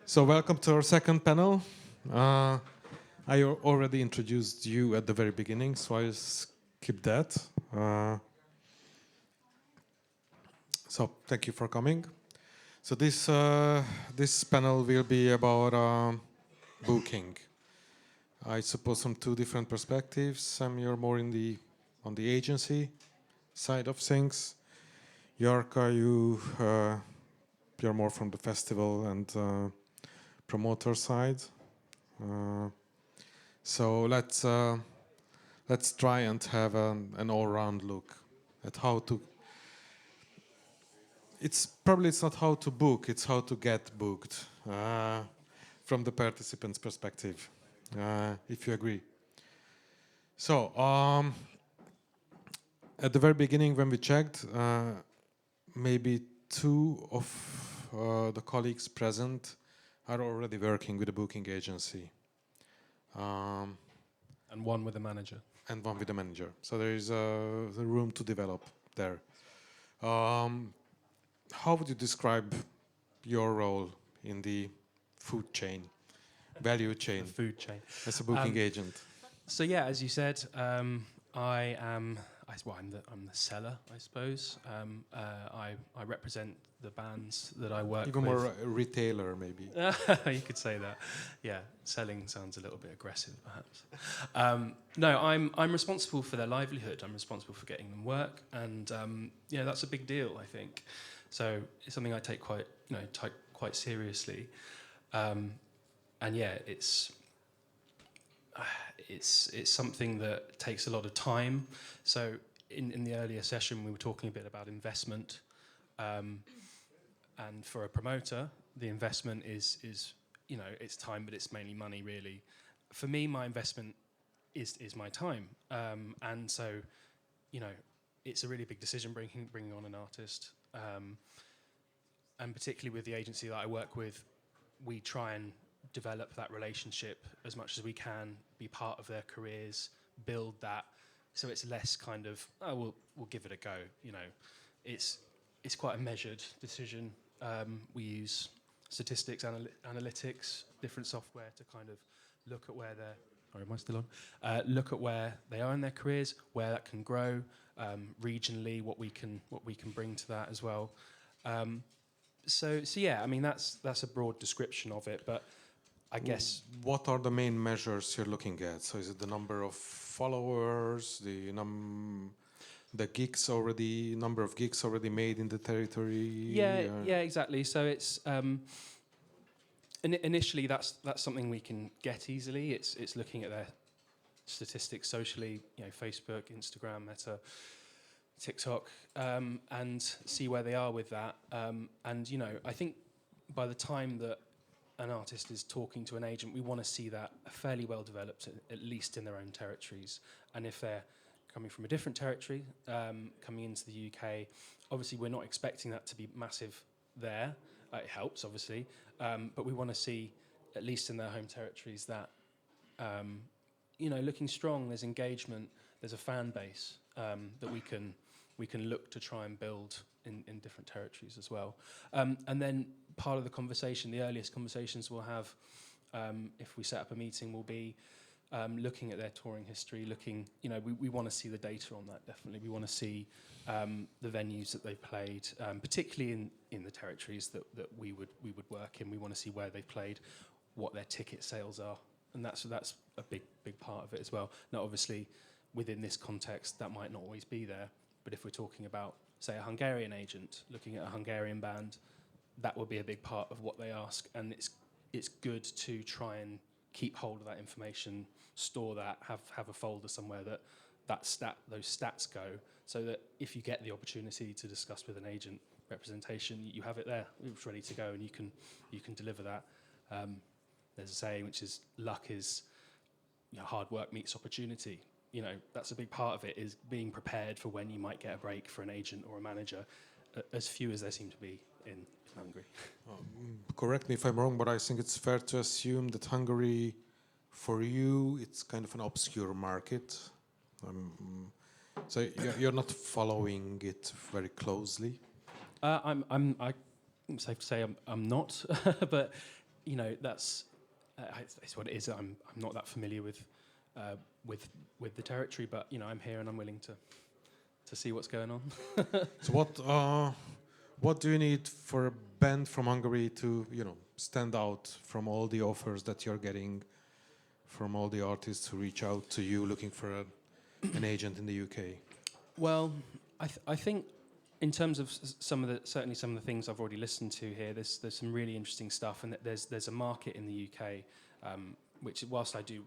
So welcome to our second panel. I already introduced you at the very beginning, so I'll skip that. So thank you for coming. So this panel will be about booking. I suppose from two different perspectives. Sam, you're more on the agency side of things. Jarka, you're more from the festival and promoter side. So let's try and have an all-round look at how to. It's not how to book; it's how to get booked from the participant's perspective, if you agree. So at the very beginning, when we checked, maybe two of the colleagues present are already working with a booking agency. And one with a manager. And one with a manager. So there is the room to develop there. How would you describe your role in the food chain, value chain? The food chain. As a booking agent. So yeah, as you said, I'm the seller, I suppose. I represent the bands that I work Even with. more a retailer, maybe. You could say that. Yeah, selling sounds a little bit aggressive, perhaps. No, I'm responsible for their livelihood. I'm responsible for getting them work, and that's a big deal, I think. So it's something I take quite seriously. And yeah, it's something that takes a lot of time. So in the earlier session, we were talking a bit about investment. And for a promoter, the investment is it's time, but it's mainly money, really. For me, my investment is my time. And so, it's a really big decision bringing on an artist. And particularly with the agency that I work with, we try and develop that relationship as much as we can, be part of their careers, build that, so it's less kind of, oh, we'll give it a go. It's quite a measured decision. We use statistics, analytics, different software to kind of look at where they're. Sorry, am I still on? Look at where they are in their careers, where that can grow, regionally, what we can bring to that as well. So yeah, I mean that's a broad description of it, but I guess. What are the main measures you're looking at? So is it the number of followers, the number of gigs already made in the territory? Yeah, exactly. So it's initially that's something we can get easily. It's looking at their statistics socially, Facebook, Instagram, Meta, TikTok, and see where they are with that. And I think by the time that an artist is talking to an agent, we want to see that fairly well developed, at least in their own territories. And if they're coming from a different territory, coming into the UK, obviously we're not expecting that to be massive there. It helps, obviously, but we want to see, at least in their home territories, that looking strong. There's engagement. There's a fan base that we can look to try and build in different territories as well. And then part of the conversation, the earliest conversations we'll have, if we set up a meeting, will be looking at their touring history, we want to see the data on that, definitely. We want to see the venues that they've played, particularly in the territories that we would work in. We want to see where they've played, what their ticket sales are, and that's a big part of it as well. Now, obviously, within this context, that might not always be there, but if we're talking about, say, a Hungarian agent looking at a Hungarian band, that will be a big part of what they ask, and it's good to try and keep hold of that information, store that, have a folder somewhere those stats go, so that if you get the opportunity to discuss with an agent representation, you have it there, it's ready to go, and you can deliver that. There's a saying which is luck is hard work meets opportunity. That's a big part of it, is being prepared for when you might get a break for an agent or a manager, as few as there seem to be in Hungary. Correct me if I'm wrong, but I think it's fair to assume that Hungary, for you, it's kind of an obscure market. So you're not following it very closely. I'm safe to say I'm not, but you know, that's it's what it is. I'm not that familiar with the territory, but you know, I'm here and I'm willing to see what's going on. So what do you need for a band from Hungary to, you know, stand out from all the offers that you're getting from all the artists who reach out to you looking for an agent in the UK? Well, I think in terms of certainly some of the things I've already listened to here, there's some really interesting stuff, and there's a market in the UK, which whilst I do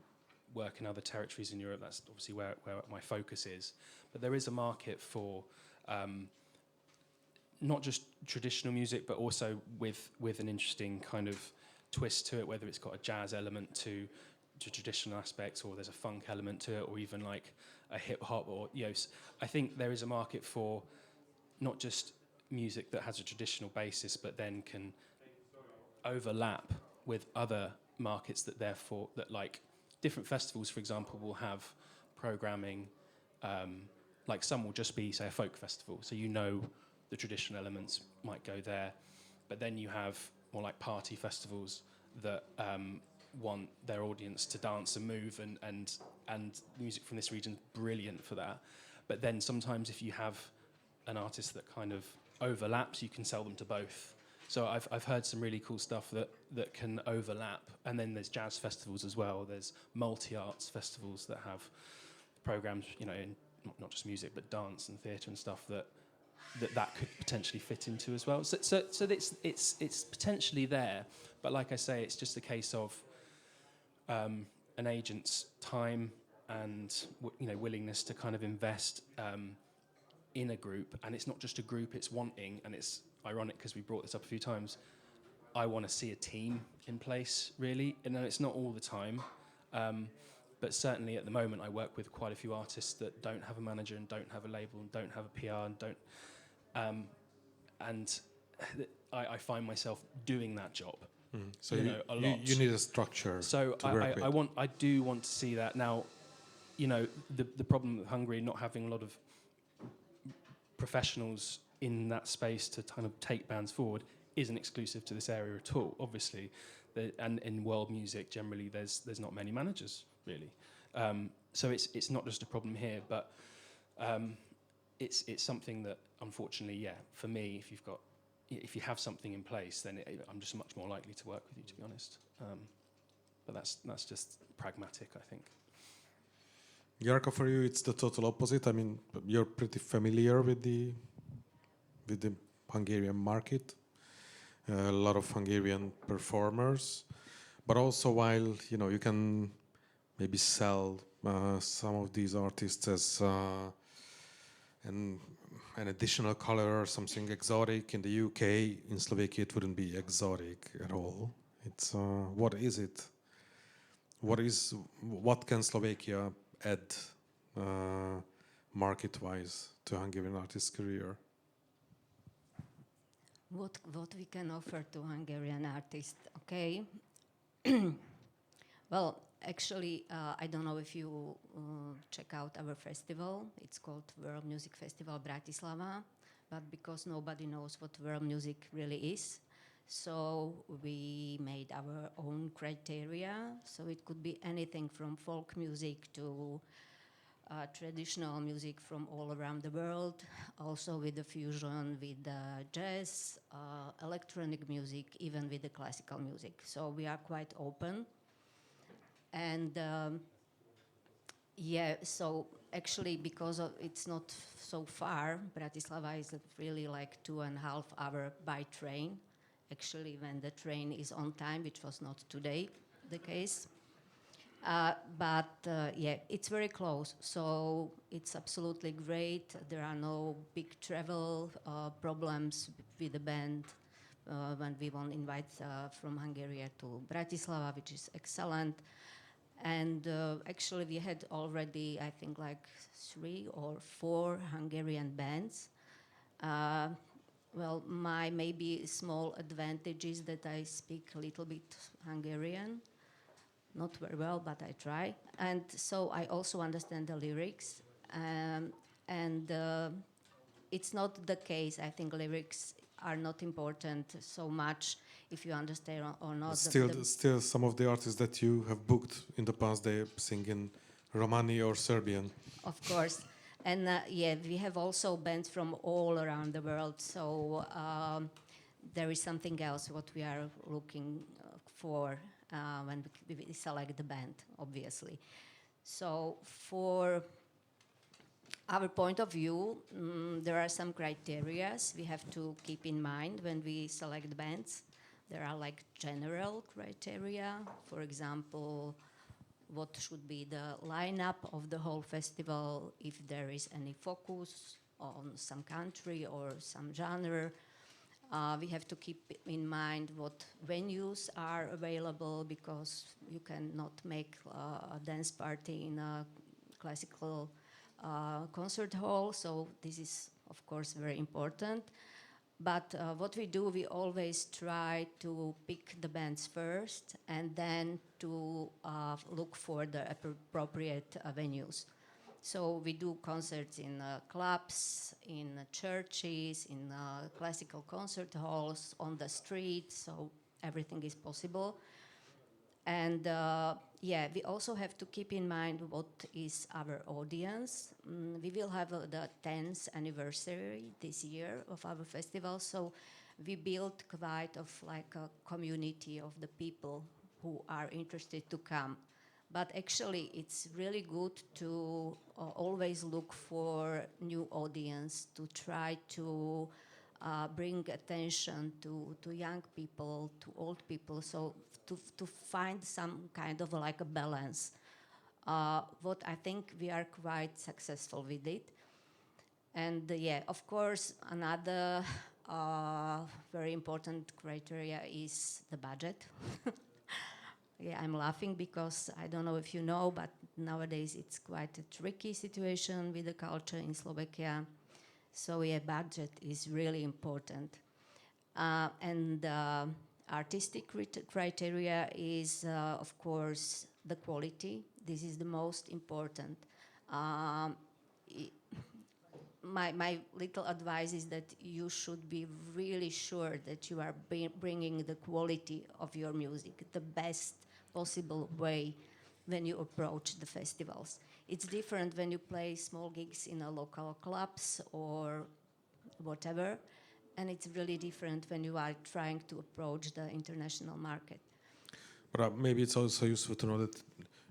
work in other territories in Europe, that's obviously where my focus is. But there is a market for not just traditional music, but also with an interesting kind of twist to it, whether it's got a jazz element to traditional aspects, or there's a funk element to it, or even like a hip hop, or you know, I think there is a market for not just music that has a traditional basis, but then can overlap with other markets that therefore that like different festivals, for example, will have programming. Like some will just be, say, a folk festival, so you know the traditional elements might go there, but then you have more like party festivals that want their audience to dance and move, and music from this region is brilliant for that. But then sometimes if you have an artist that kind of overlaps, you can sell them to both. So I've heard some really cool stuff that can overlap, and then there's jazz festivals as well. There's multi-arts festivals that have programs, you know, in not just music but dance and theatre and stuff that could potentially fit into as well. So it's potentially there, but like I say, it's just a case of an agent's time and you know, willingness to kind of invest in a group. And it's not just a group, it's wanting, and it's ironic because we brought this up a few times, I want to see a team in place, really. And it's not all the time, but certainly at the moment I work with quite a few artists that don't have a manager and don't have a label and don't have a PR and don't and I find myself doing that job. So you know, a lot. You need a structure. So to work with. I do want to see that. Now, you know, the problem with Hungary not having a lot of professionals in that space to kind of take bands forward isn't exclusive to this area at all. Obviously, and in world music generally, there's not many managers really. So it's not just a problem here, but it's something that unfortunately, yeah, for me, if you have something in place, then I'm just much more likely to work with you, to be honest. But that's just pragmatic, I think. Jarka, for you, it's the total opposite. I mean, you're pretty familiar with the Hungarian market. A lot of Hungarian performers, but also while you know you can maybe sell some of these artists as an additional color or something exotic in the UK. In Slovakia, it wouldn't be exotic at all. It's what is it? What can Slovakia add market-wise to Hungarian artist's career? What we can offer to Hungarian artists? Okay. Well, actually, I don't know if you check out our festival. It's called World Music Festival Bratislava, but because nobody knows what world music really is, so we made our own criteria. So it could be anything from folk music to traditional music from all around the world, also with the fusion with jazz, electronic music, even with the classical music. So we are quite open. And yeah, so actually because it's not so far, Bratislava is really like 2.5 hours by train, actually when the train is on time, which was not today the case. But yeah, it's very close, so it's absolutely great. There are no big travel problems with the band when we want to invite from Hungary to Bratislava, which is excellent. And actually we had already, I think, like 3 or 4 Hungarian bands. Well, my maybe small advantage is that I speak a little bit Hungarian. Not very well, but I try. And so I also understand the lyrics. And it's not the case, I think lyrics are not important so much if you understand or not. Still, some of the artists that you have booked in the past, they sing in Romani or Serbian. Of course. And yeah, we have also bands from all around the world. So there is something else what we are looking for when we select the band, obviously. So for our point of view, there are some criteria we have to keep in mind when we select bands. There are like general criteria, for example, what should be the lineup of the whole festival, if there is any focus on some country or some genre. We have to keep in mind what venues are available, because you cannot make a dance party in a classical concert hall, so this is of course very important. But what we do, we always try to pick the bands first and then to look for the appropriate venues. So we do concerts in clubs, in churches, in classical concert halls, on the street, so everything is possible. And yeah, we also have to keep in mind what is our audience. We will have the 10th anniversary this year of our festival, so we built quite of like a community of the people who are interested to come. But actually, it's really good to always look for new audience, to try to bring attention to young people, to old people, so to find some kind of like a balance. What I think we are quite successful with it. And yeah, of course, another very important criteria is the budget. Yeah, I'm laughing because I don't know if you know, but nowadays it's quite a tricky situation with the culture in Slovakia. So yeah, budget is really important. And artistic criteria is, of course, the quality. This is the most important. My little advice is that you should be really sure that you are bringing the quality of your music, the best possible way when you approach the festivals. It's different when you play small gigs in a local clubs or whatever, and it's really different when you are trying to approach the international market. But maybe it's also useful to know that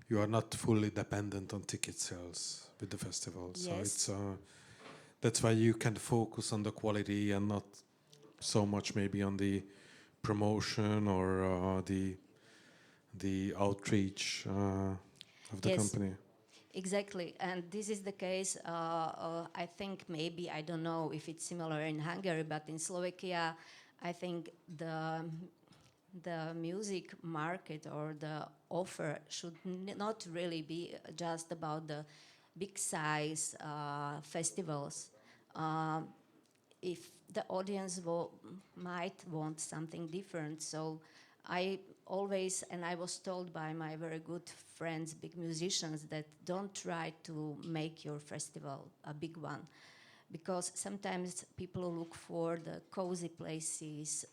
you are not fully dependent on ticket sales with the festival. Yes. So it's that's why you can focus on the quality and not so much maybe on the promotion or the outreach of the company. Exactly, and this is the case. I think maybe, I don't know if it's similar in Hungary, but in Slovakia, I think the music market or the offer should not really be just about the big size festivals. If the audience might want something different, so I always, and I was told by my very good friends, big musicians, that don't try to make your festival a big one, because sometimes people look for the cozy places,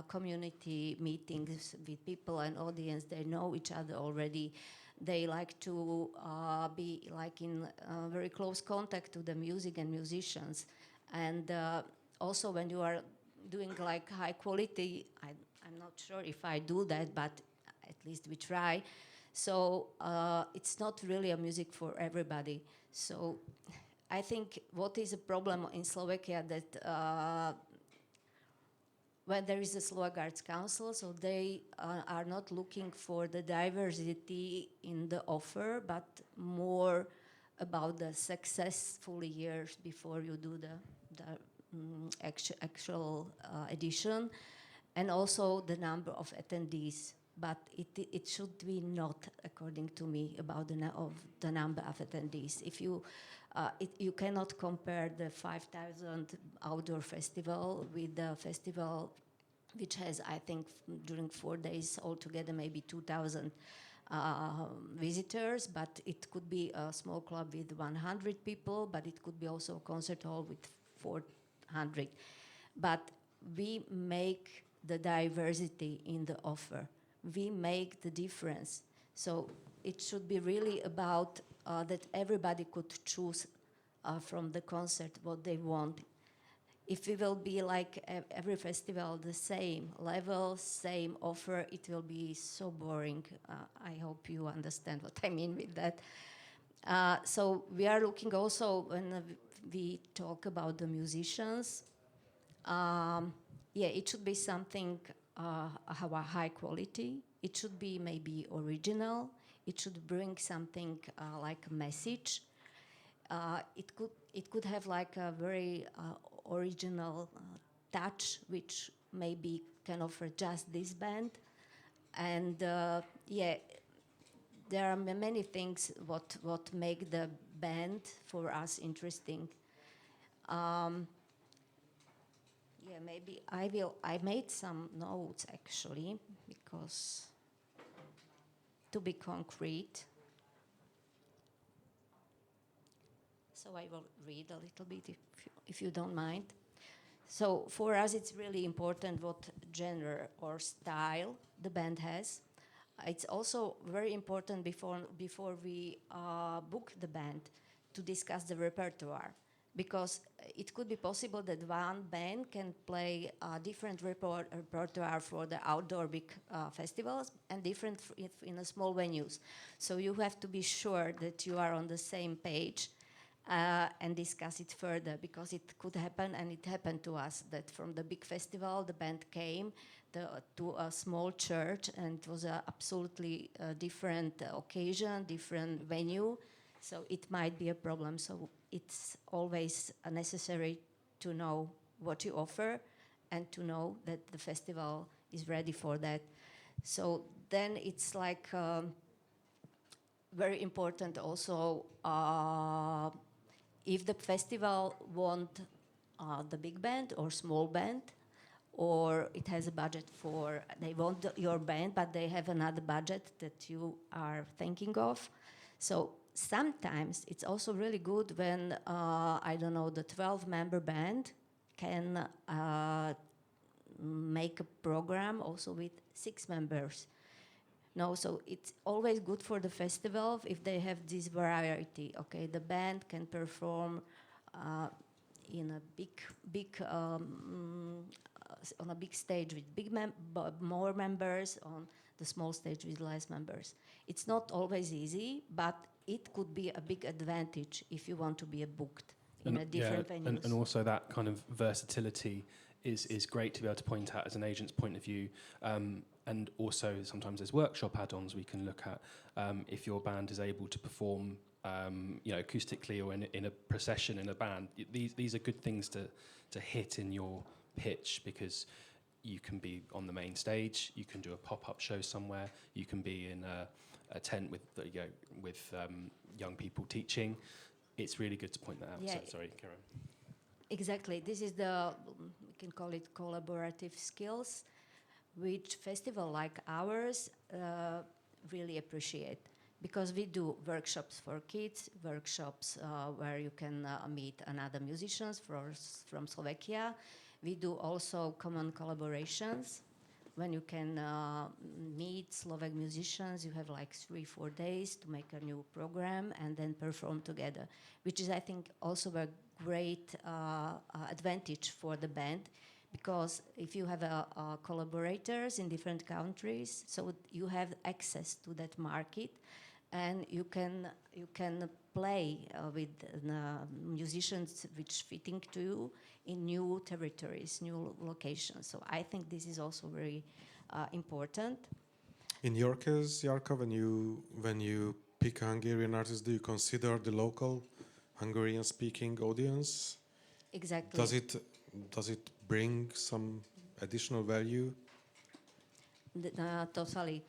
community meetings with people and audience. They know each other already. They like to be like in very close contact to the music and musicians. And also when you are doing like high quality, I'm not sure if I do that, but at least we try. So it's not really a music for everybody. So I think what is a problem in Slovakia that when there is a Slovak Arts Council, so they are not looking for the diversity in the offer, but more about the successful years before you do the actual edition, and also the number of attendees. But it should be not, according to me, about the number of attendees. If you you cannot compare the 5,000 outdoor festival with the festival which has, I think, during 4 days altogether maybe 2,000 visitors, but it could be a small club with 100 people, but it could be also a concert hall with 400. But we make the diversity in the offer. We make the difference. So it should be really about that everybody could choose from the concert what they want. If we will be like every festival the same level, same offer, it will be so boring. I hope you understand what I mean with that. So we are looking also when we talk about the musicians. Yeah, it should be something have a high quality. It should be maybe original. It should bring something like a message. It could have like a very original touch, which maybe can offer just this band. And yeah, there are many things what make the band for us interesting. Yeah, maybe I made some notes actually, because to be concrete. So I will read a little bit if you don't mind. So for us it's really important what genre or style the band has. It's also very important before we book the band to discuss the repertoire, because it could be possible that one band can play different repertoire for the outdoor big festivals and different in a small venues. So you have to be sure that you are on the same page and discuss it further, because it could happen, and it happened to us, that from the big festival the band came to a small church, and it was an absolutely different occasion, different venue. So it might be a problem. So it's always necessary to know what you offer and to know that the festival is ready for that. So then it's like very important also if the festival want the big band or small band, or it has a budget for, they want your band, but they have another budget that you are thinking of. So sometimes it's also really good when, I don't know, the 12-member band can make a program also with 6 members. No, so it's always good for the festival if they have this variety. Okay, the band can perform in a big on a big stage with more members, on the small stage with less members. It's not always easy, but it could be a big advantage if you want to be booked in a different venues. And also that kind of versatility is great to be able to point out as an agent's point of view. And also sometimes there's workshop add-ons we can look at if your band is able to perform acoustically or in a procession in a band. These are good things to hit in your pitch, because you can be on the main stage, you can do a pop-up show somewhere, you can be in a tent with young people teaching. It's really good to point that out. Yeah. So, sorry, Karen. Exactly. This is we can call it collaborative skills, which festival like ours really appreciate, because we do workshops for kids, workshops where you can meet another musicians from Slovakia. We do also common collaborations when you can meet Slovak musicians. You have like 3-4 days to make a new program and then perform together, which is, I think, also a great advantage for the band, because if you have collaborators in different countries, so you have access to that market, and you can play with musicians which fitting to you in new territories, new locations. So I think this is also very important. In your case, Jarka, when you pick a Hungarian artist, do you consider the local Hungarian-speaking audience? Exactly. Does it bring some additional value? Totally.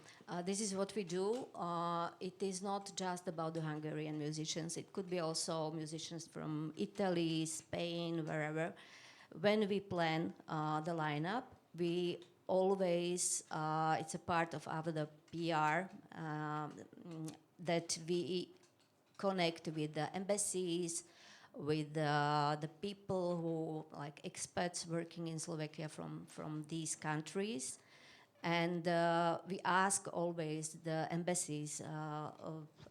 This is what we do. It is not just about the Hungarian musicians. It could be also musicians from Italy, Spain, wherever. When we plan the lineup, we always, it's a part of the PR, that we connect with the embassies with the people who, like expats working in Slovakia from these countries. And we ask always the embassies,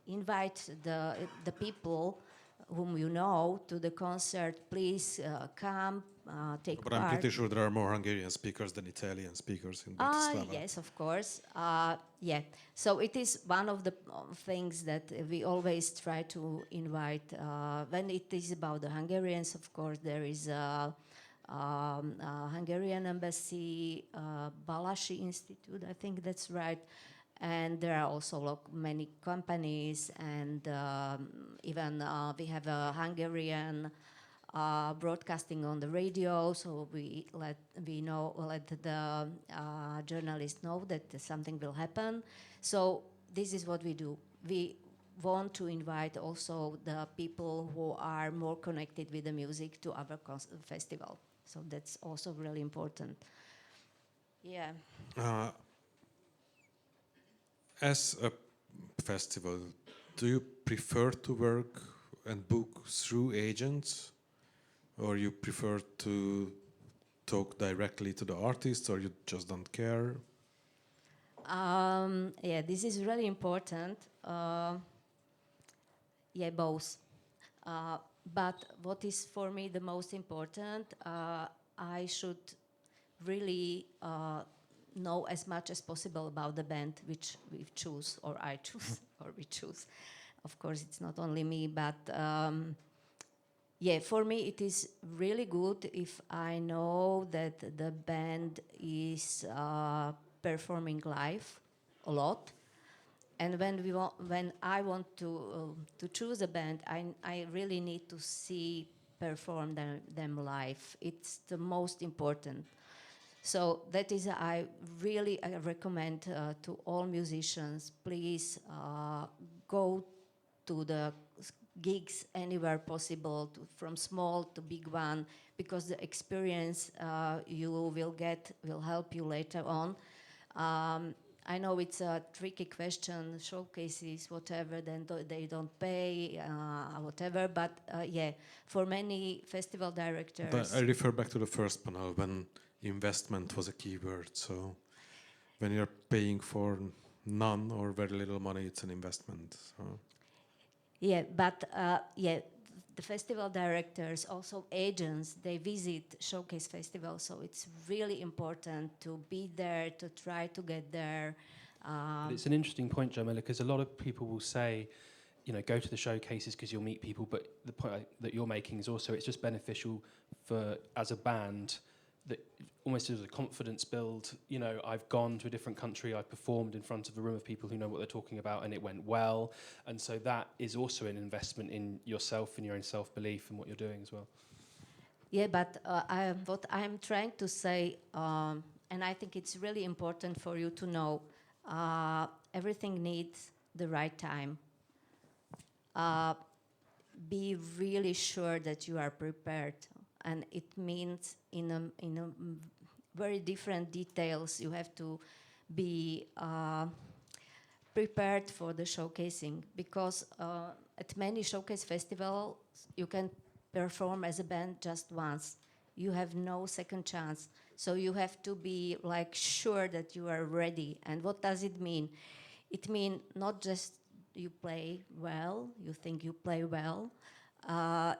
invite the people whom you know to the concert, please come, take But part. I'm pretty sure there are more Hungarian speakers than Italian speakers in Bratislava. Yes, of course. Yeah. So it is one of the things that we always try to invite. When it is about the Hungarians, of course, there is a Hungarian embassy, Balassi Institute, I think that's right. And there are also many companies, and even we have a Hungarian broadcasting on the radio, so we let the journalists know that something will happen. So this is what we do. We want to invite also the people who are more connected with the music to our festival. So that's also really important. Yeah. As a festival, do you prefer to work and book through agents, or you prefer to talk directly to the artists, or you just don't care? Yeah, this is really important. Yeah, both. But what is for me the most important, I should really know as much as possible about the band which we choose, or I choose, or we choose. Of course, it's not only me, but yeah, for me it is really good if I know that the band is performing live a lot. And when I want to choose a band, I really need to see perform them live. It's the most important. So that is, I really recommend to all musicians, please go to the gigs anywhere possible, from small to big one, because the experience you will get will help you later on. I know it's a tricky question, showcases, whatever, then they don't pay, whatever, but yeah, for many festival directors... But I refer back to the first panel when investment was a key word. So when you're paying for none or very little money, it's an investment. So. Yeah, but yeah, the festival directors, also agents, they visit showcase festivals, so it's really important to be there, to try to get there. It's an interesting point, Jamila, because a lot of people will say, you know, go to the showcases because you'll meet people, but the point that you're making is also it's just beneficial for, as a band, that almost as a confidence build. You know, I've gone to a different country, I've performed in front of a room of people who know what they're talking about, and it went well. And so that is also an investment in yourself and your own self-belief and what you're doing as well. Yeah, but what I'm trying to say, and I think it's really important for you to know, everything needs the right time. Be really sure that you are prepared. And it means in a very different details. You have to be prepared for the showcasing, because at many showcase festivals you can perform as a band just once. You have no second chance. So you have to be like sure that you are ready. And what does it mean? It means not just you play well, you think you play well.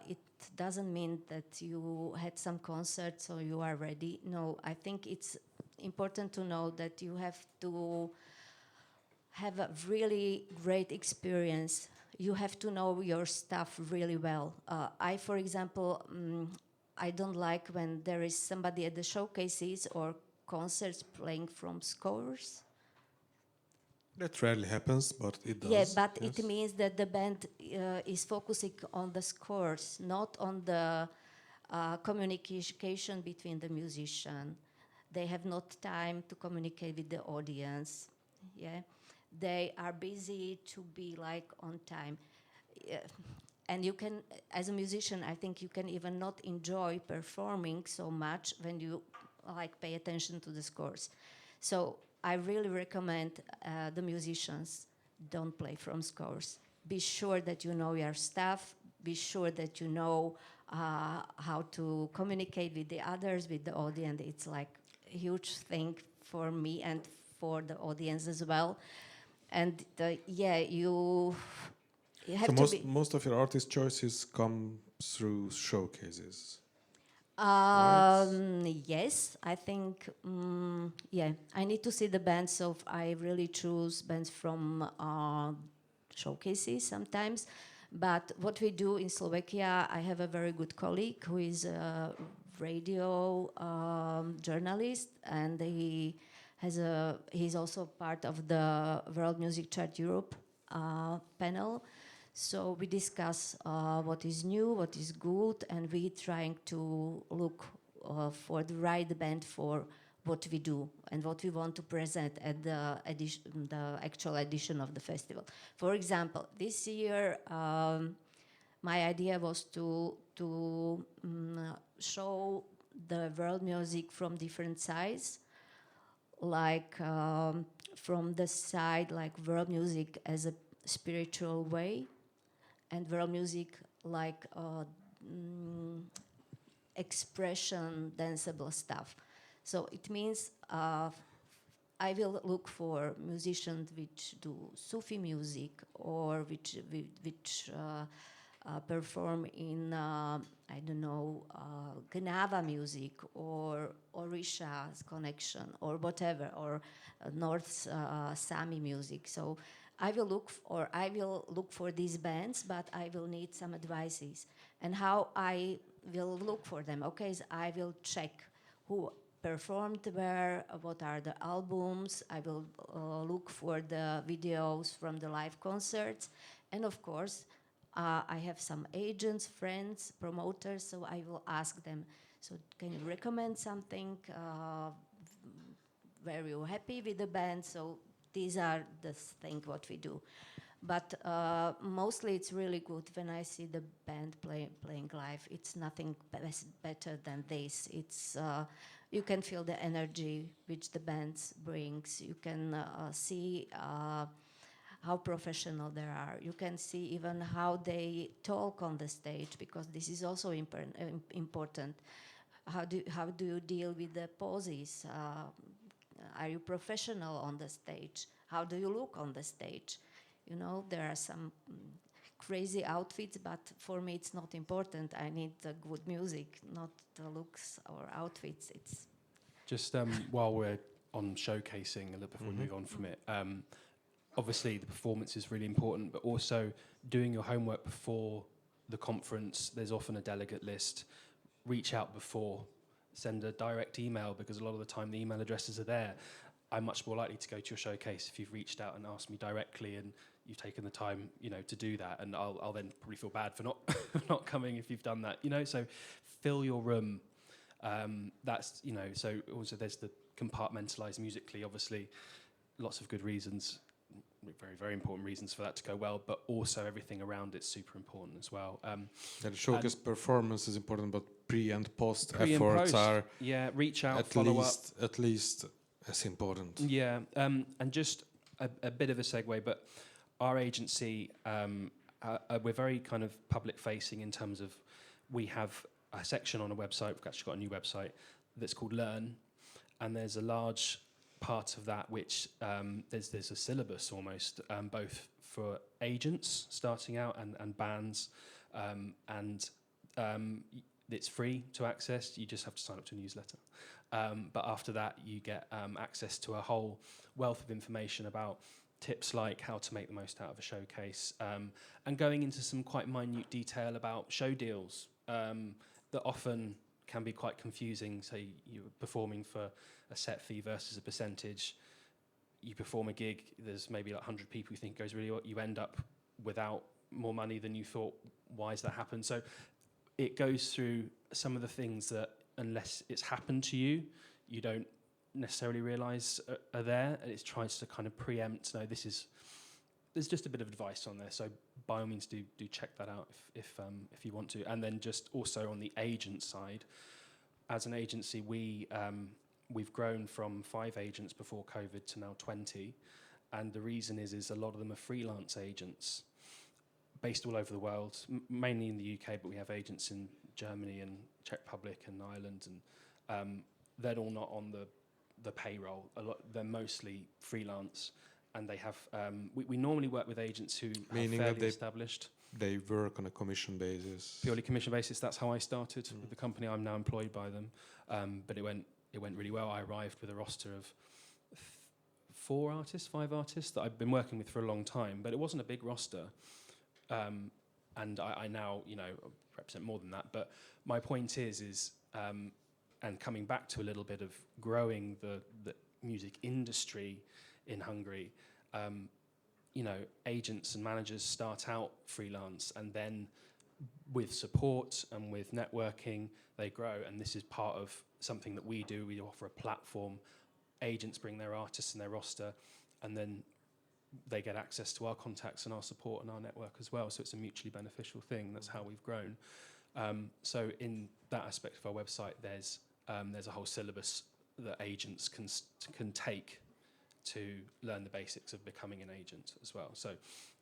It doesn't mean that you had some concerts so you are ready. No, I think it's important to know that you have to have a really great experience. You have to know your stuff really well. I, for example, I don't like when there is somebody at the showcases or concerts playing from scores. That rarely happens, but it does. Yeah, but yes. it means that the band is focusing on the scores, not on the communication between the musician. They have not time to communicate with the audience. Yeah, they are busy to be like on time. And you can, as a musician, I think you can even not enjoy performing so much when you like pay attention to the scores. So I really recommend the musicians don't play from scores. Be sure that you know your stuff. be sure that you know how to communicate with the others, with the audience. It's like a huge thing for me and for the audience as well. And you have So to be. most of your artist choices come through showcases. Yes, I think, I need to see the bands, so I really choose bands from showcases sometimes. But what we do in Slovakia, I have a very good colleague who is a radio journalist, and he's also part of the World Music Chart Europe panel. So we discuss what is new, what is good, and we trying to look for the right band for what we do and what we want to present at the actual edition of the festival. For example, this year my idea was to show the world music from different sides, like from the side like world music as a spiritual way, and world music like expression, danceable stuff. So it means I will look for musicians which do Sufi music or which perform in Ganava music or Orisha's connection or whatever, or North Sami music. So I will look for these bands, but I will need some advices. And how I will look for them? Okay, so I will check who performed where, what are the albums. I will look for the videos from the live concerts. And of course, I have some agents, friends, promoters, so I will ask them, so can you recommend something? Were you happy with the band? So these are the things what we do. But mostly it's really good when I see the band playing live. It's nothing better than this. It's you can feel the energy which the bands brings. You can see how professional they are. You can see even how they talk on the stage, because this is also important. How do you deal with the poses? Are you professional on the stage? How do you look on the stage? You know, there are some crazy outfits, but for me it's not important. I need good music, not the looks or outfits. It's just while we're on showcasing a little before we move on from it, obviously the performance is really important, but also doing your homework before the conference. There's often a delegate list. Reach out before, send a direct email, because a lot of the time the email addresses are there. I'm much more likely to go to your showcase if you've reached out and asked me directly and you've taken the time, to do that. And I'll then probably feel bad for not coming if you've done that, So fill your room. That's, so also there's the compartmentalize musically, obviously, lots of good reasons, very, very important reasons for that to go well, but also everything around it's super important as well. The showcase performance is important, but pre and post Pre and efforts post, are reach out, follow up. At least as important. Yeah, and just a bit of a segue, but our agency, we're very kind of public facing in terms of we have a section on a website. We've actually got a new website that's called Learn, and there's a large part of that which there's a syllabus almost, both for agents starting out and bands, and it's free to access. You just have to sign up to a newsletter. But after that, you get access to a whole wealth of information about tips like how to make the most out of a showcase, and going into some quite minute detail about show deals that often can be quite confusing. Say you're performing for a set fee versus a percentage. You perform a gig, there's maybe like 100 people you think goes really well. You end up without more money than you thought. Why has that happened? So it goes through some of the things that, unless it's happened to you, you don't necessarily realise are there, and it tries to kind of preempt. No, there's just a bit of advice on there, so by all means do check that out if you want to. And then just also on the agent side, as an agency, we've grown from 5 agents before COVID to now 20, and the reason is a lot of them are freelance agents, based all over the world, mainly in the UK, but we have agents in Germany and Czech Republic and Ireland, and they're all not on the payroll. They're mostly freelance, and they have. We normally work with agents who Meaning are that fairly established. They work on a commission basis. Purely commission basis. That's how I started with the company. I'm now employed by them, but it went really well. I arrived with a roster of 5 artists that I've been working with for a long time, but it wasn't a big roster. And I now, represent more than that. But my point is, and coming back to a little bit of growing the music industry in Hungary, agents and managers start out freelance, and then with support and with networking, they grow. And this is part of something that we do. We offer a platform. Agents bring their artists and their roster, and then they get access to our contacts and our support and our network as well. So it's a mutually beneficial thing. That's how we've grown. So in that aspect of our website, there's a whole syllabus that agents can take to learn the basics of becoming an agent as well. So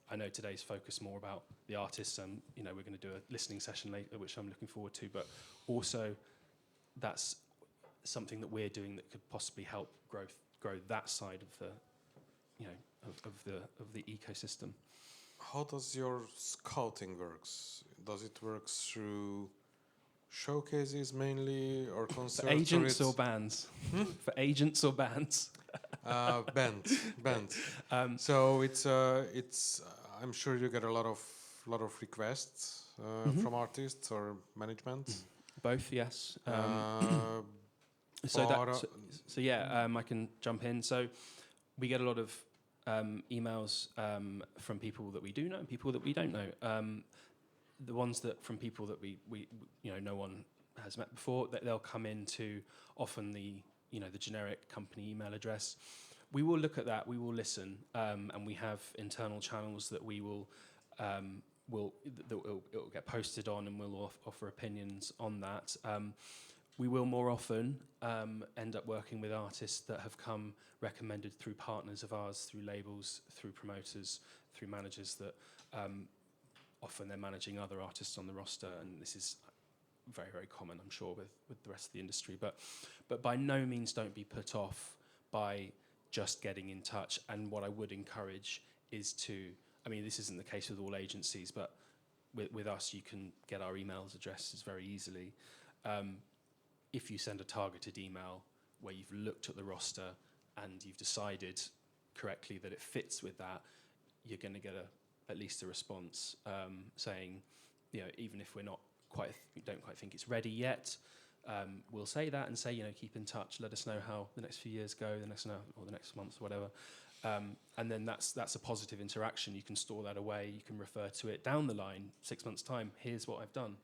I know today's focus more about the artists, and we're going to do a listening session later, which I'm looking forward to. But also, that's something that we're doing that could possibly help grow that side of the of the ecosystem. How does your scouting works? Does it work through showcases mainly, or concerts? For agents or bands? For agents or bands? Band. So it's. I'm sure you get a lot of requests from artists or management. Both, yes. Uh, So I can jump in. So we get a lot of emails from people that we do know and people that we don't know. The ones that from people that we no one has met before, that they'll come into often the generic company email address. We will look at that. We will listen, and we have internal channels that we will it'll get posted on, and we'll offer opinions on that. We will more often end up working with artists that have come recommended through partners of ours, through labels, through promoters, through managers that often they're managing other artists on the roster, and this is very, very common, I'm sure, with the rest of the industry. But by no means don't be put off by just getting in touch. And what I would encourage is this isn't the case with all agencies, but with us, you can get our emails addresses very easily. If you send a targeted email where you've looked at the roster and you've decided correctly that it fits with that, you're going to get at least a response saying, even if we don't quite think it's ready yet, we'll say that and say, keep in touch. Let us know how the next few years go, or the next months, whatever. And then that's a positive interaction. You can store that away. You can refer to it down the line, 6 months' time. Here's what I've done.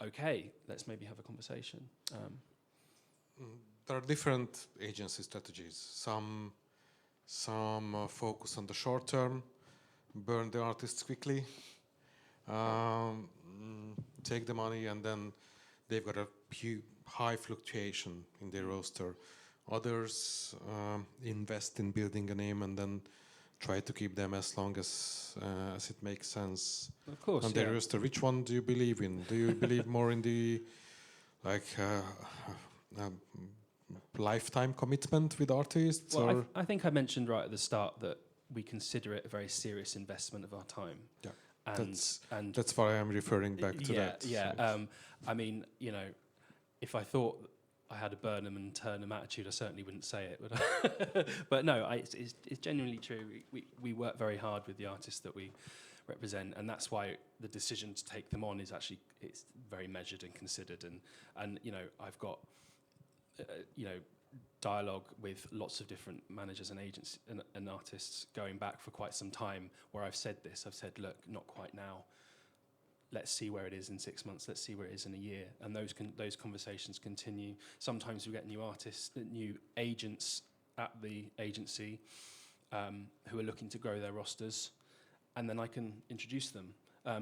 Okay, let's maybe have a conversation. There are different agency strategies. Some focus on the short term, burn the artists quickly, take the money, and then they've got a high fluctuation in their roster. Others invest in building a name and then try to keep them as long as it makes sense. Of course, on their roster. Which one do you believe in? Do you believe more in the lifetime commitment with artists? Well, I think I mentioned right at the start that we consider it a very serious investment of our time. Yeah, and that's why I'm referring back to that. Yeah, if I thought I had a Burnham and Turnham attitude, I certainly wouldn't say it. But no, it's genuinely true. We work very hard with the artists that we represent, and that's why the decision to take them on is actually it's very measured and considered. And I've got dialogue with lots of different managers and agents and artists going back for quite some time, where I've said this. I've said, look, not quite now. Let's see where it is in 6 months. Let's see where it is in a year. And those conversations continue. Sometimes we get new artists, new agents at the agency who are looking to grow their rosters, and then I can introduce them.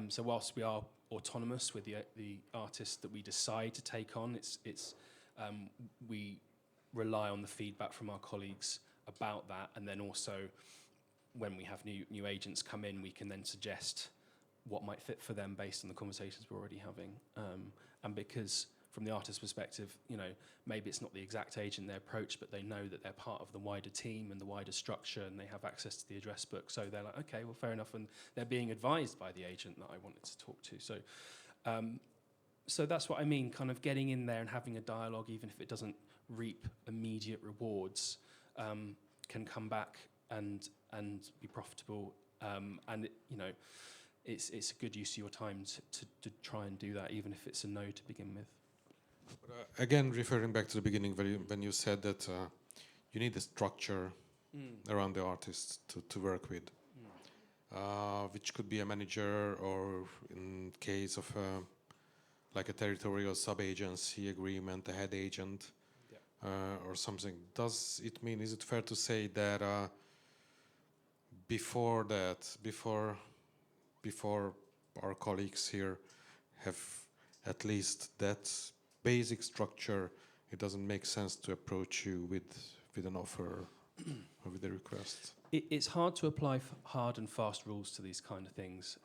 So whilst we are autonomous with the artists that we decide to take on, we rely on the feedback from our colleagues about that, and then also when we have new agents come in, we can then suggest what might fit for them based on the conversations we're already having. And because from the artist's perspective, you know, maybe it's not the exact agent they approach, but they know that they're part of the wider team and the wider structure, and they have access to the address book. So they're like, okay, well, fair enough. And they're being advised by the agent that I wanted to talk to. So, so that's what I mean, kind of getting in there and having a dialogue, even if it doesn't reap immediate rewards, can come back and be profitable. And it, you know, it's a good use of your time to try and do that, even if it's a no to begin with. But, again, referring back to the beginning, when you said that you need a structure around the artist to work with, which could be a manager, or in case of like a territorial sub-agency agreement, a head agent, or something. Does it mean, is it fair to say that before our colleagues here have at least that basic structure, it doesn't make sense to approach you with an offer or with a request? It's hard to apply hard and fast rules to these kind of things,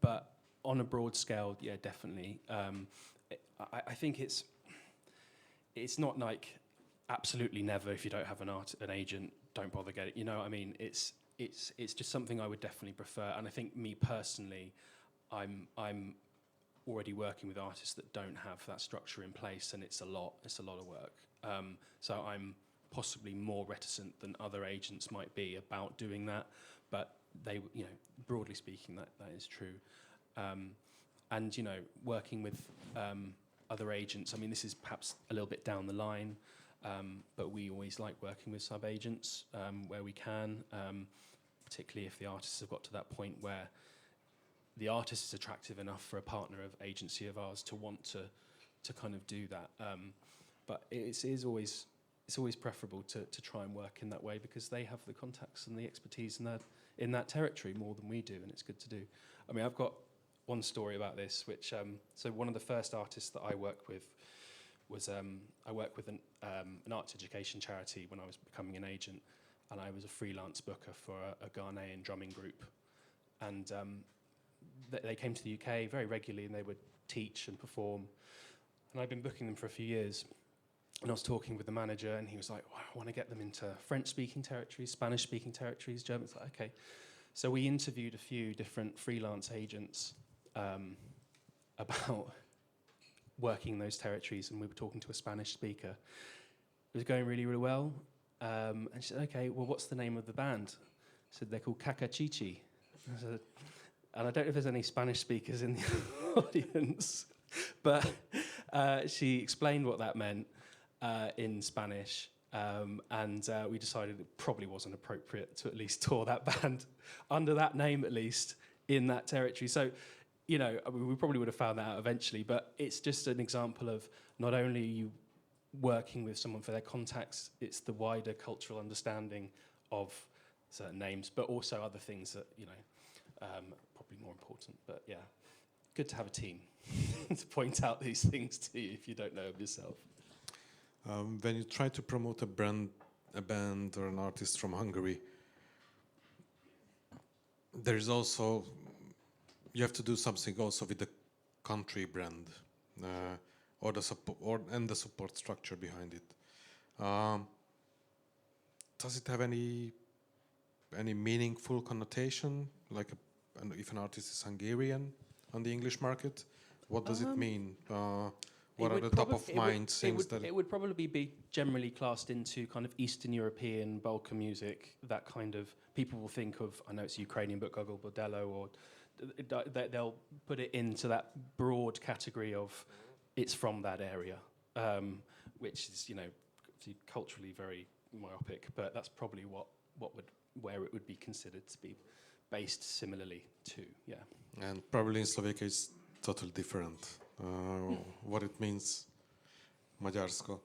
but on a broad scale, yeah, definitely. I think it's not like absolutely never, if you don't have an agent, don't bother getting it. You know what I mean? It's just something I would definitely prefer. And I think me personally, I'm already working with artists that don't have that structure in place, and it's a lot of work. So I'm possibly more reticent than other agents might be about doing that, but they, you know, broadly speaking, that is true. And, you know, working with other agents, I mean, this is perhaps a little bit down the line, but we always like working with sub-agents where we can, particularly if the artists have got to that point where the artist is attractive enough for a partner of agency of ours to want to kind of do that. But it's always preferable to try and work in that way, because they have the contacts and the expertise in that territory more than we do, and it's good to do. I mean, I've got one story about this, which so one of the first artists that I worked with was I worked with an arts education charity when I was becoming an agent, and I was a freelance booker for a Ghanaian drumming group, and they came to the UK very regularly, and they would teach and perform, and I'd been booking them for a few years. And I was talking with the manager, and he was like, I want to get them into French-speaking territories, Spanish-speaking territories, German. It's like, okay. So we interviewed a few different freelance agents about working in those territories, and we were talking to a Spanish speaker. It was going really, really well. And she said, okay, well, what's the name of the band? I said, they're called Cacachichi. I said, and I don't know if there's any Spanish speakers in the audience, but she explained what that meant in Spanish, and we decided it probably wasn't appropriate to at least tour that band under that name, at least in that territory. So, you know, I mean, we probably would have found that out eventually, but it's just an example of not only you working with someone for their contacts, it's the wider cultural understanding of certain names, but also other things that, you know, probably more important. But yeah, good to have a team to point out these things to you if you don't know them yourself. When you try to promote a band or an artist from Hungary, there is also, you have to do something also with the country brand or the support and the support structure behind it. Does it have any meaningful connotation? Like if an artist is Hungarian on the English market, what does it mean? What are the top of mind things that... It would probably be generally classed into kind of Eastern European Balkan music, that kind of... People will think of, I know it's Ukrainian, but Gogol Bordello, or they'll put it into that broad category of it's from that area, which is, you know, culturally very myopic, but that's probably where it would be considered to be based similarly to, yeah. And probably in Slovakia it's totally different. What it means, Magyarsko.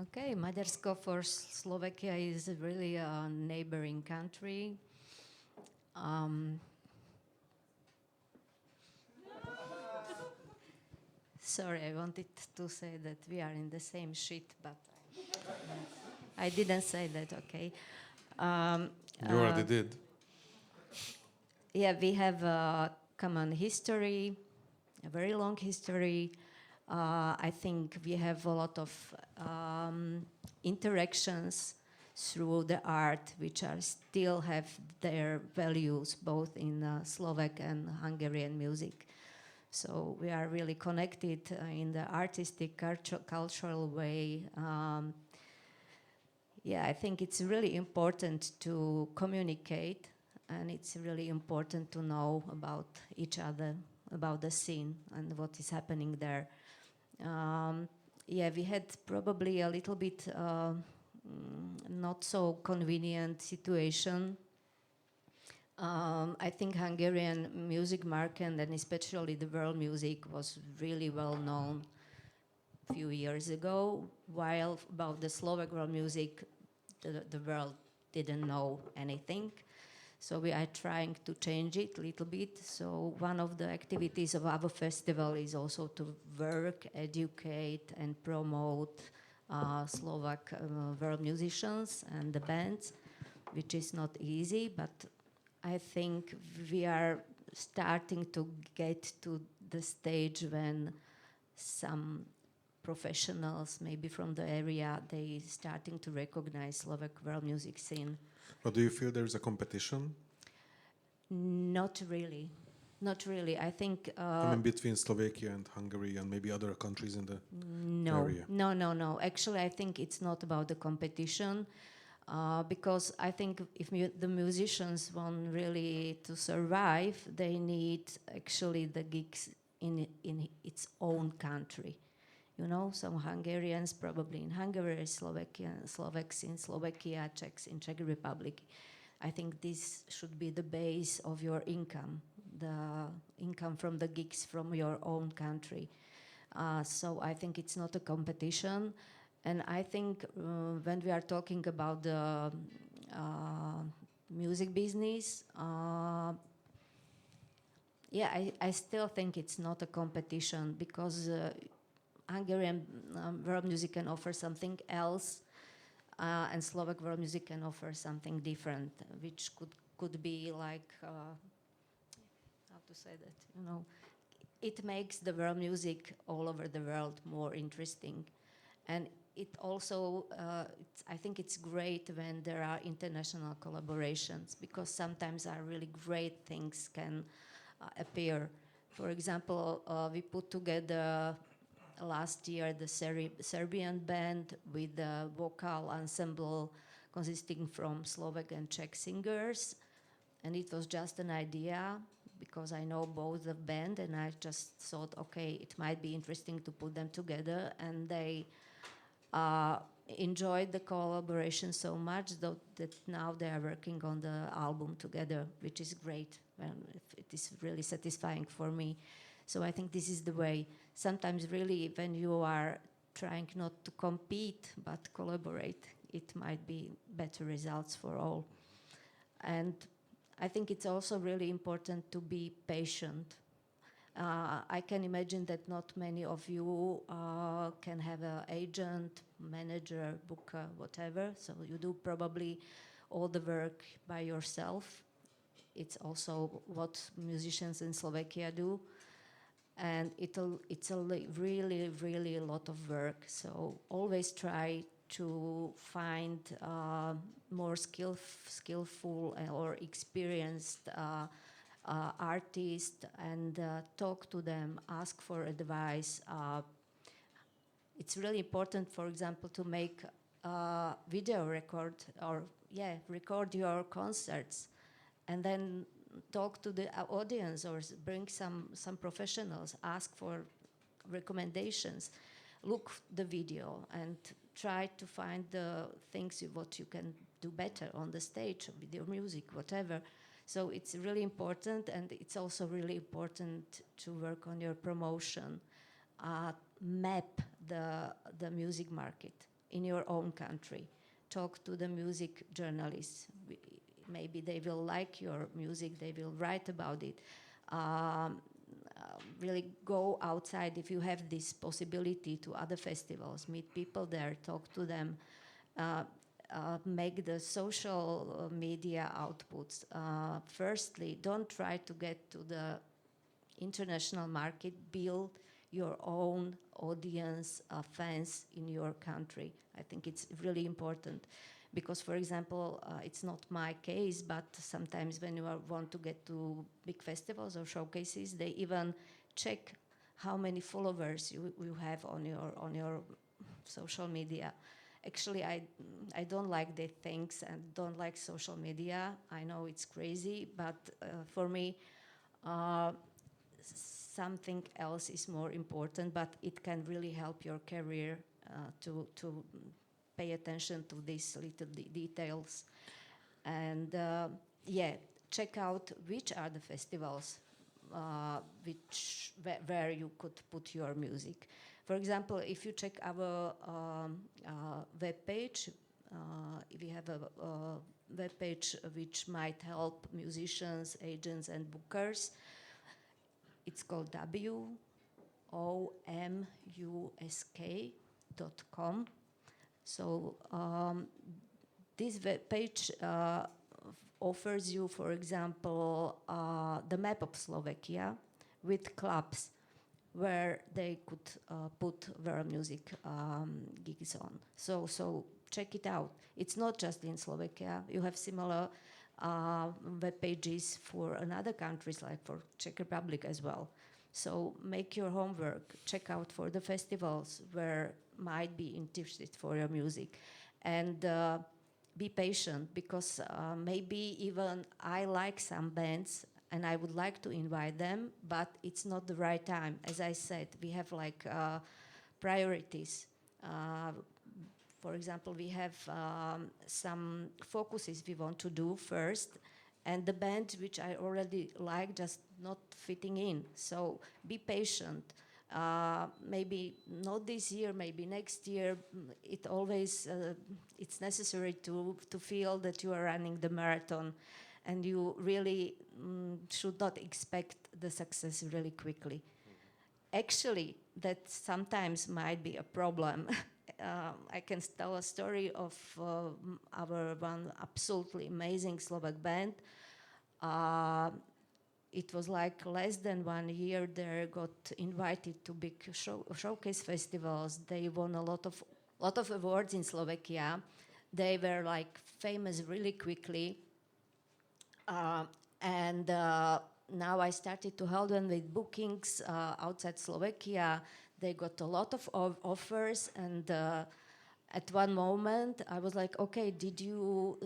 Okay, Maďarsko for Slovakia is really a neighboring country. Sorry, I wanted to say that we are in the same sheet, but I didn't say that, okay. You already did. Yeah, we have a common history, a very long history. I think we have a lot of interactions through the art, which are still have their values both in Slovak and Hungarian music. So we are really connected in the artistic, cultural way. Yeah, I think it's really important to communicate, and it's really important to know about each other, about the scene and what is happening there. Yeah, we had probably a little bit not so convenient situation. I think Hungarian music market, and especially the world music, was really well known a few years ago, while about the Slovak world music, the world didn't know anything. So we are trying to change it a little bit. So one of the activities of our festival is also to work, educate, and promote Slovak world musicians and the bands, which is not easy, but I think we are starting to get to the stage when some professionals, maybe from the area, they starting to recognize Slovak world music scene. But do you feel there is a competition? Not really. Not really. I think... I mean, between Slovakia and Hungary and maybe other countries in the area. No. Actually, I think it's not about the competition. Because I think if the musicians want really to survive, they need actually the gigs in its own country. You know, some Hungarians probably in Hungary, Slovaks in Slovakia, Czechs in Czech Republic. I think this should be the base of your income, the income from the gigs from your own country. So I think it's not a competition. And I think when we are talking about the music business, yeah, I still think it's not a competition, because Hungarian world music can offer something else, and Slovak world music can offer something different, which could be like, how to say that, you know, it makes the world music all over the world more interesting. And it also, I think it's great when there are international collaborations, because sometimes are really great things can appear. For example, we put together last year the Serbian band with a vocal ensemble consisting from Slovak and Czech singers, and it was just an idea because I know both the band, and I just thought, okay, it might be interesting to put them together, and they enjoyed the collaboration so much that now they are working on the album together, which is great. It is really satisfying for me. So I think this is the way. Sometimes really when you are trying not to compete but collaborate, it might be better results for all. And I think it's also really important to be patient. I can imagine that not many of you can have an agent, manager, booker, whatever. So you do probably all the work by yourself. It's also what musicians in Slovakia do. And it's a really, really a lot of work. So always try to find more skillful or experienced artists and talk to them, ask for advice. It's really important, for example, to make a video record or record your concerts and then talk to the audience or bring some professionals, ask for recommendations, look the video and try to find the things what you can do better on the stage with your music, whatever. So it's really important, and it's also really important to work on your promotion, map the music market in your own country, talk to the music journalists. Maybe they will like your music, they will write about it. Really go outside if you have this possibility to other festivals, meet people there, talk to them. make the social media outputs. Firstly, don't try to get to the international market. Build your own audience, fans in your country. I think it's really important. Because, for example, it's not my case, but sometimes when you want to get to big festivals or showcases, they even check how many followers you have on your social media. Actually, I don't like the things and don't like social media. I know it's crazy, but for me, something else is more important, but it can really help your career to pay attention to these little details. And check out which are the festivals where you could put your music. For example, if you check our web page, we have a web page which might help musicians, agents, and bookers. It's called womusk.com. So this web page offers you, for example, the map of Slovakia with clubs where they could put their music gigs on. So check it out. It's not just in Slovakia. You have similar web pages for another countries, like for Czech Republic as well. So make your homework. Check out for the festivals where might be interested for your music, and be patient, because maybe even I like some bands and I would like to invite them, but it's not the right time. As I said, we have like priorities. For example, we have some focuses we want to do first, and the band which I already like just not fitting in. So be patient. Maybe not this year, maybe next year. It always it's necessary to feel that you are running the marathon, and you really should not expect the success really quickly. Actually, that sometimes might be a problem. I can tell a story of our one absolutely amazing Slovak band. It was like less than 1 year they got invited to big showcase festivals. They won a lot of awards in Slovakia. They were like famous really quickly. And now I started to help them with bookings outside Slovakia. They got a lot of offers, and at one moment I was like, okay, did you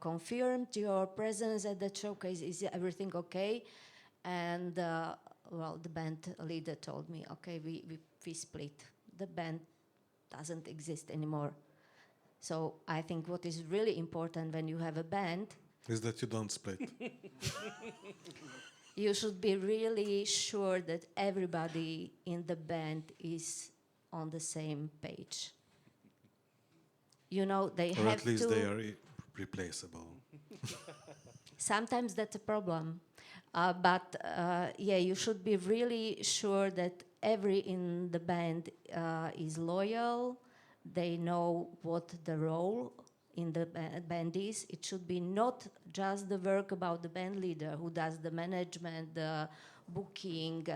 confirm your presence at the showcase? Is everything okay? And the band leader told me, okay, we split. The band doesn't exist anymore. So I think what is really important when you have a band is that you don't split. You should be really sure that everybody in the band is on the same page. You know, they or have at least to... they are replaceable. Sometimes that's a problem. But you should be really sure that every in the band is loyal. They know what the role in the band is. It should be not just the work about the band leader who does the management, the booking,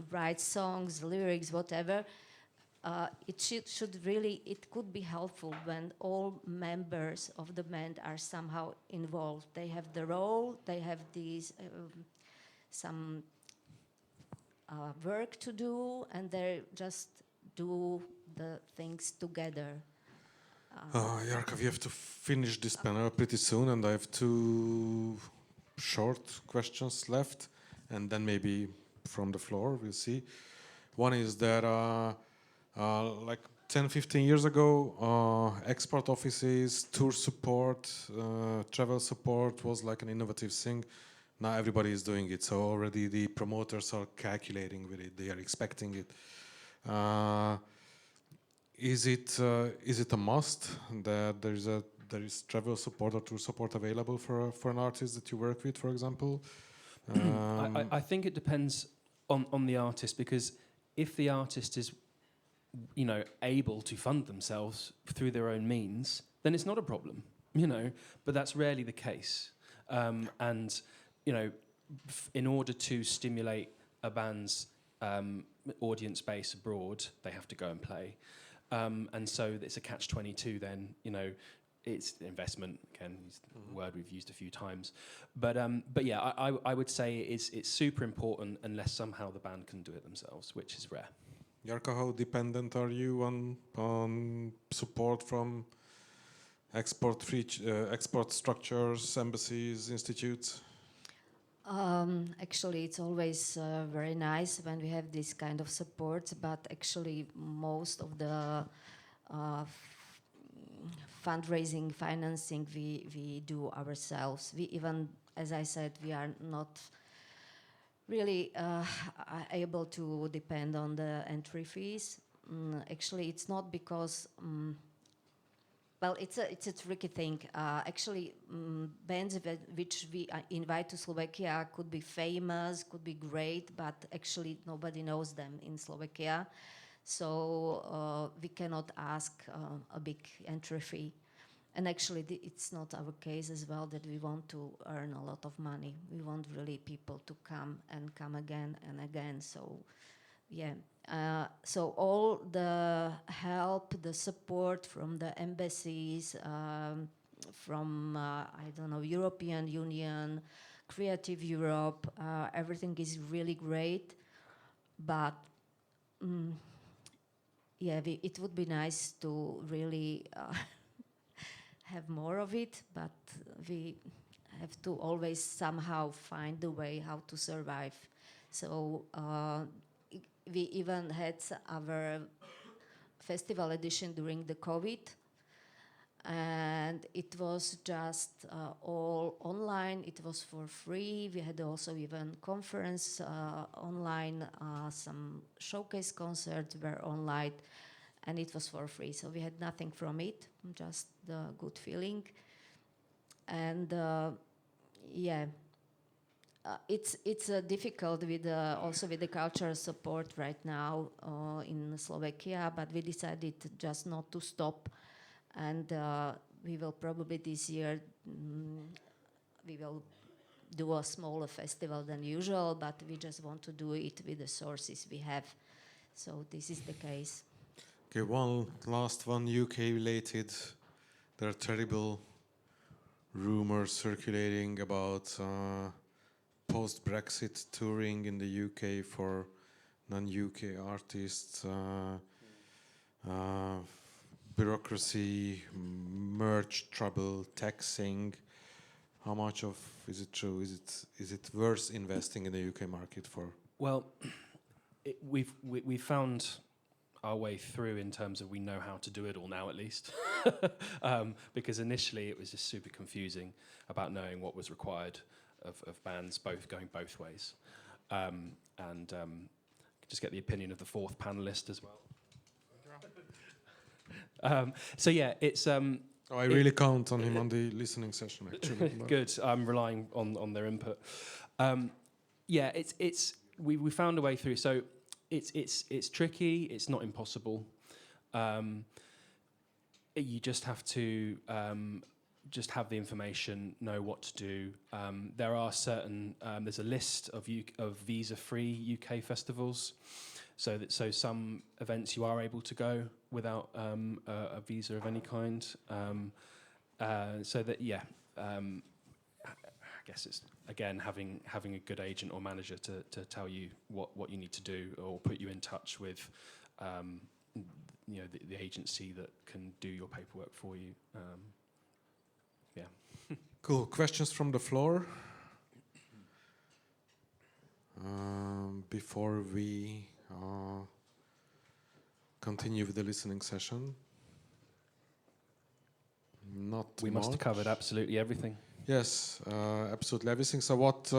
writes songs, lyrics, whatever. It should really, it could be helpful when all members of the band are somehow involved. They have the role, they have these some work to do, and they just do the things together. Jarka, we have to finish this panel pretty soon, and I have 2 short questions left, and then maybe from the floor, we'll see. One is that like 10-15 years ago, export offices, tour support, travel support was like an innovative thing. Now everybody is doing it, so already the promoters are calculating with it, they are expecting it. Is it a must that there is travel support or tour support available for an artist that you work with, for example? I think it depends on the artist, because if the artist is able to fund themselves through their own means, then it's not a problem, But that's rarely the case. And in order to stimulate a band's audience base abroad, they have to go and play. And so it's a catch-22 then, it's investment, again, it's a word we've used a few times. But yeah, I would say it's super important unless somehow the band can do it themselves, which is rare. Jarka, how dependent are you on support from export structures, embassies, institutes? Actually, it's always very nice when we have this kind of support, but actually most of the fundraising, financing, we do ourselves. We even, as I said, we are not really able to depend on the entry fees. Actually, it's not because... well, it's a tricky thing. Actually, bands which we invite to Slovakia could be famous, could be great, but actually nobody knows them in Slovakia. So we cannot ask a big entry fee. And actually, it's not our case as well that we want to earn a lot of money. We want really people to come and come again and again. So, yeah. So all the help, the support from the embassies, from, European Union, Creative Europe, everything is really great. But, it would be nice to really have more of it, but we have to always somehow find a way how to survive. So, we even had our festival edition during the COVID, and it was just all online. It was for free. We had also even conference online. Some showcase concerts were online, and it was for free. So we had nothing from it, just the good feeling. And it's difficult with also with the cultural support right now in Slovakia, but we decided just not to stop, and we will probably this year we will do a smaller festival than usual, but we just want to do it with the sources we have. So this is the case. Okay, one last one, UK related. There are terrible rumors circulating about post-Brexit touring in the UK for non-UK artists, bureaucracy, merge trouble, taxing. How much of is it true? Is it worth investing in the UK market for? Well, we've found our way through in terms of we know how to do it all now, at least. Because initially it was just super confusing about knowing what was required of bands going both ways. Just get the opinion of the fourth panelist as well. So yeah, it's... I really count on him on the listening session, actually. Good, I'm relying on their input. We found a way through. So it's tricky. It's not impossible. You just have to just have the information, know what to do. There are certain. There's a list of visa-free UK festivals. So some events you are able to go without a visa of any kind. I guess it's again having a good agent or manager to tell you what you need to do or put you in touch with the agency that can do your paperwork for you. Cool. Questions from the floor before we continue with the listening session. We must have covered absolutely everything. Yes, absolutely everything. So what...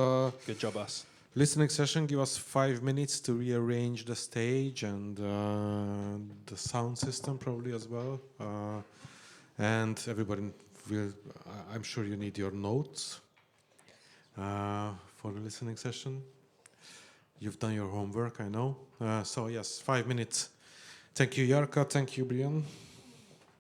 Good job, us. Listening session, give us 5 minutes to rearrange the stage and the sound system probably as well. And everybody will... I'm sure you need your notes for the listening session. You've done your homework, I know. So yes, 5 minutes Thank you, Jarka. Thank you, Brian.